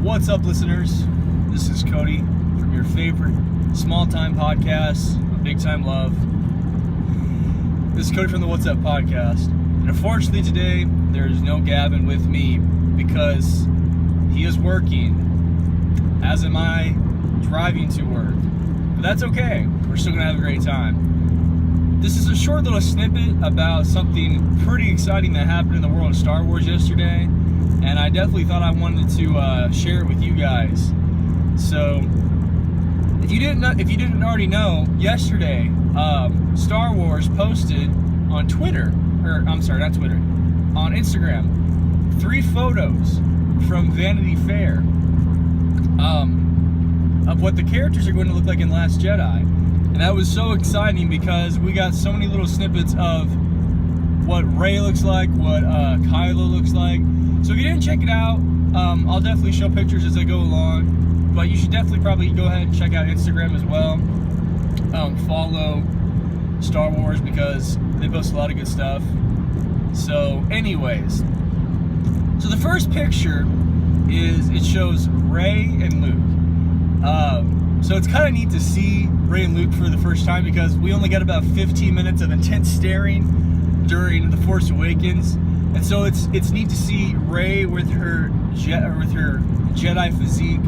What's up, listeners? This is Cody from your favorite small-time podcast, Big Time Love. This is Cody from the What's Up podcast. And unfortunately today, there's no Gavin with me because he is working, as am I driving to work. But that's okay. We're still going to have a great time. This is a short little snippet about something pretty exciting that happened in the world of Star Wars yesterday. And I definitely thought I wanted to share it with you guys. So, if you didn't already know, yesterday, Star Wars posted on Twitter, on Instagram, 3 photos from Vanity Fair of what the characters are going to look like in Last Jedi. And that was so exciting because we got so many little snippets of what Rey looks like, what Kylo looks like. So if you didn't check it out, I'll definitely show pictures as I go along. But you should definitely probably go ahead and check out Instagram as well. Follow Star Wars because they post a lot of good stuff. So anyways, so the first picture it shows Rey and Luke. So it's kind of neat to see Rey and Luke for the first time because we only got about 15 minutes of intense staring during The Force Awakens. And so it's neat to see Rey with her Jedi physique,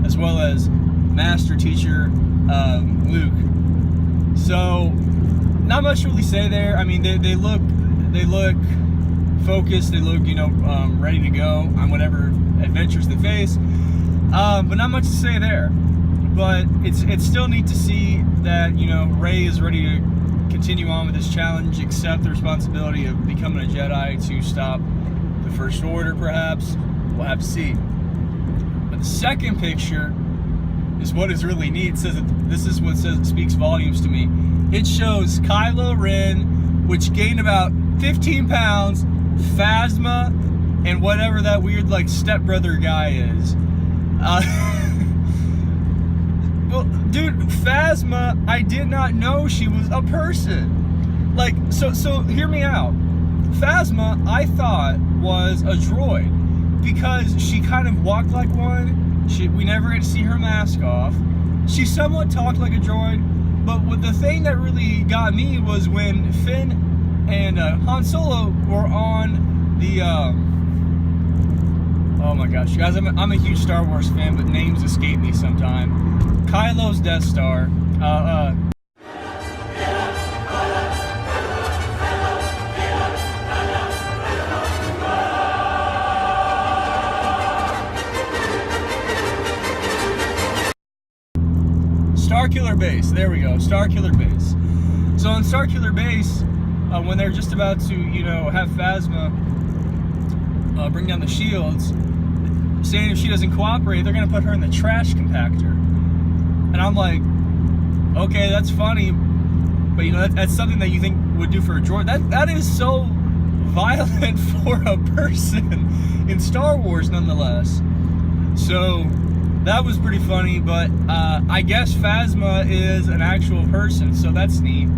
as well as Master Teacher Luke. So not much to really say there. I mean, they look focused. They look ready to go on whatever adventures they face. But not much to say there. But it's still neat to see that Rey is ready to continue on with this challenge, accept the responsibility of becoming a Jedi to stop the First Order, perhaps. We'll have to see. But the second picture is what is really neat. It says speaks volumes to me. It shows Kylo Ren, which gained about 15 pounds, Phasma, and whatever that weird stepbrother guy is. Well, dude, Phasma, I did not know she was a person. So hear me out. Phasma, I thought, was a droid because she kind of walked like one. We never get to see her mask off. She somewhat talked like a droid, but the thing that really got me was when Finn and Han Solo were on the oh my gosh, guys, I'm a huge Star Wars fan, but names escape me sometimes. Kylo's Death Star. Starkiller Base. There we go. Starkiller Base. So on Starkiller Base, when they're just about to, have Phasma bring down the shields, saying if she doesn't cooperate, they're going to put her in the trash compactor. And I'm like, okay, that's funny, but that's something that you think would do for a droid. That is so violent for a person in Star Wars, nonetheless. So that was pretty funny, but I guess Phasma is an actual person, so that's neat.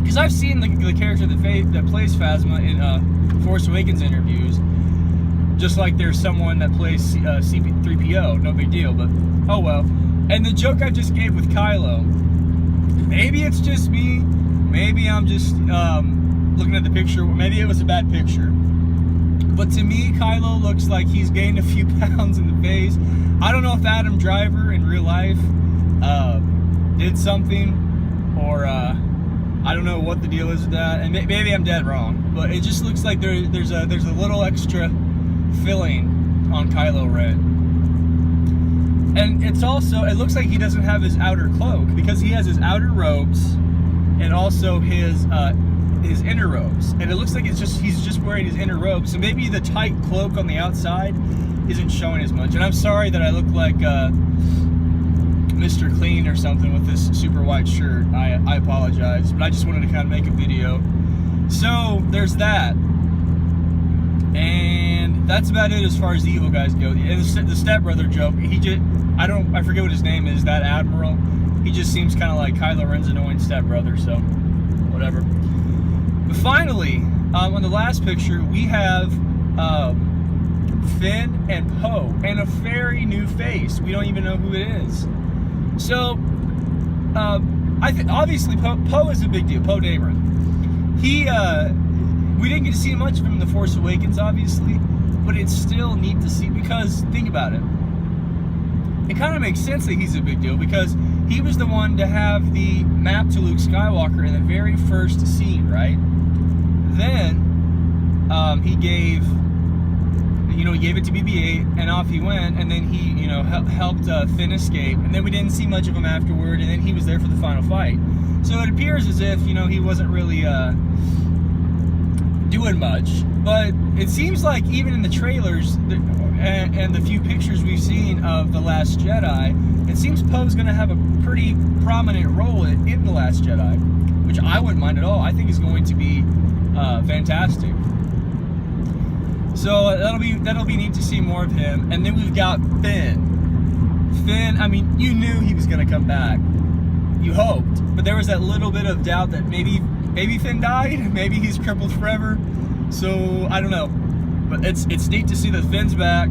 Because I've seen the character that plays Phasma in Force Awakens interviews. Just like there's someone that plays C-3PO, no big deal, but oh well. And the joke I just gave with Kylo, maybe it's just me, maybe I'm just looking at the picture, maybe it was a bad picture. But to me, Kylo looks like he's gained a few pounds in the face. I don't know if Adam Driver in real life did something, or I don't know what the deal is with that, and maybe I'm dead wrong, but it just looks like there's a little extra filling on Kylo Ren. And it looks like he doesn't have his outer cloak because he has his outer robes and also his inner robes. And it looks like he's just wearing his inner robes. So maybe the tight cloak on the outside isn't showing as much. And I'm sorry that I look like Mr. Clean or something with this super white shirt. I apologize, but I just wanted to kind of make a video. So there's that. And that's about it as far as the evil guys go. And the stepbrother joke, I forget what his name is, that admiral. He just seems kind of like Kylo Ren's annoying stepbrother, so whatever. But finally, on the last picture, we have Finn and Poe, and a very new face. We don't even know who it is. So, I think obviously Poe is a big deal. Poe Dameron. We didn't get to see much of him in The Force Awakens, obviously, but it's still neat to see, because think about it. It kind of makes sense that he's a big deal, because he was the one to have the map to Luke Skywalker in the very first scene, right? Then he gave it to BB-8, and off he went, and then he, helped Finn escape, and then we didn't see much of him afterward, and then he was there for the final fight. So it appears as if, he wasn't really doing much, but it seems like even in the trailers and the few pictures we've seen of The Last Jedi, it seems Poe's going to have a pretty prominent role in The Last Jedi, which I wouldn't mind at all. I think is going to be fantastic. So that'll be neat to see more of him. And then we've got Finn. I mean, you knew he was going to come back. You hoped, but there was that little bit of doubt that maybe Finn died, maybe he's crippled forever. So I don't know, but it's neat to see that Finn's back.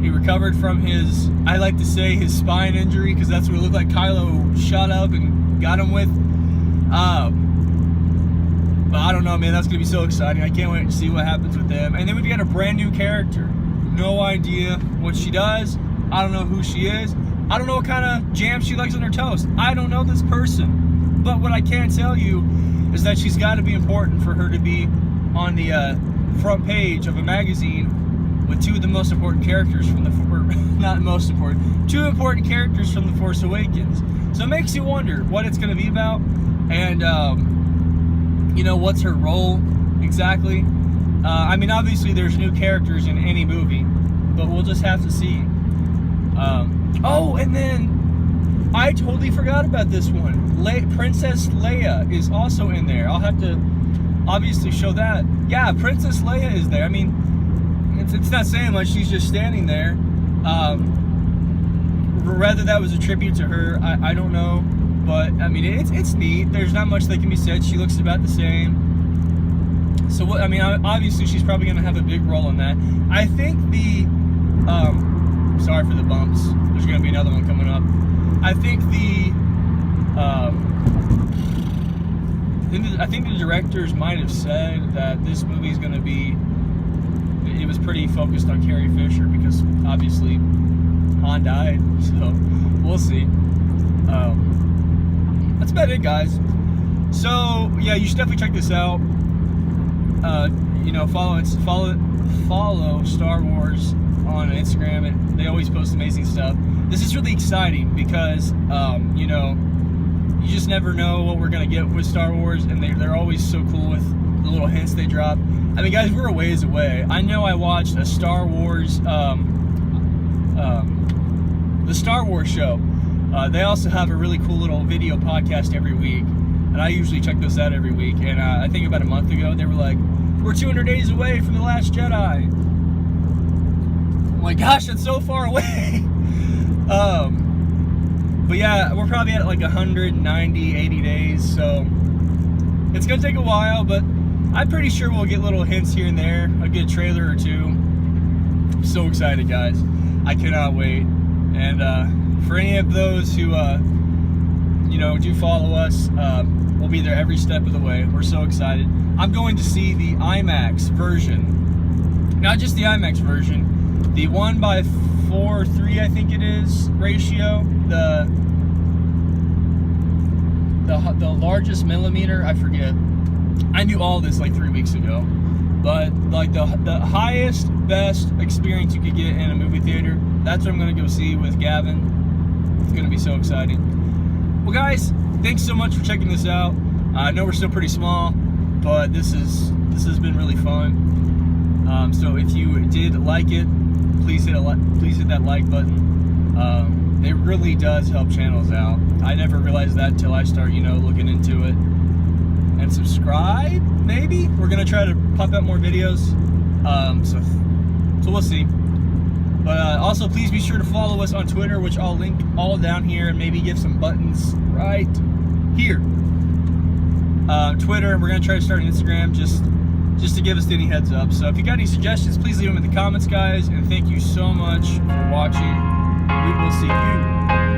He recovered from his, I like to say, his spine injury, because that's what it looked like Kylo shot up and got him with. But I don't know, man. That's gonna be so exciting. I can't wait to see what happens with them. And then we've got a brand new character. No idea what she does. I don't know who she is. I don't know what kind of jam she likes on her toast. I don't know this person. But what I can tell you is that she's got to be important for her to be on the front page of a magazine with two of the most important characters from two important characters from The Force Awakens. So it makes you wonder what it's going to be about, and what's her role exactly. I mean, obviously there's new characters in any movie, but we'll just have to see. And then I totally forgot about this one. Princess Leia is also in there. I'll have to obviously show that. Yeah, Princess Leia is there. I mean, it's not saying much. She's just standing there. Rather that was a tribute to her. I don't know, but I mean, it's neat. There's not much that can be said. She looks about the same. So what? I mean, obviously she's probably going to have a big role in that. I think sorry for the bumps. There's going to be another one coming up. I think the directors might have said that this movie is going to be. It was pretty focused on Carrie Fisher, because obviously Han died. So we'll see. That's about it, guys. So yeah, you should definitely check this out. Follow Star Wars on Instagram, and they always post amazing stuff. This is really exciting because you just never know what we're gonna get with Star Wars, and they're always so cool with the little hints they drop. I mean, guys, we're a ways away. I know I watched a Star Wars, the Star Wars show. They also have a really cool little video podcast every week, and I usually check those out every week. And I think about a month ago, they were like, "We're 200 days away from The Last Jedi." Oh my gosh, that's so far away. But yeah, we're probably at like 190, 80 days, so it's gonna take a while, but I'm pretty sure we'll get little hints here and there, a good trailer or two. I'm so excited, guys. I cannot wait. And for any of those who do follow us, we'll be there every step of the way. We're so excited. I'm going to see the IMAX version. Not just the IMAX version, the 1:4:3, I think it is, ratio. The largest millimeter, I forget. I knew all this like 3 weeks ago, but like the highest, best experience you could get in a movie theater, that's what I'm gonna go see with Gavin. It's gonna be so exciting. Well, guys, thanks so much for checking this out. I know we're still pretty small, but this has been really fun. So if you did like it, please hit that like button. It really does help channels out. I never realized that until I start, looking into it. And subscribe, maybe? We're gonna try to pump out more videos. So we'll see. But also, please be sure to follow us on Twitter, which I'll link all down here, and maybe give some buttons right here. Twitter, we're gonna try to start an Instagram. Just just to give us any heads up. So if you got any suggestions, please leave them in the comments, guys. And thank you so much for watching. We will see you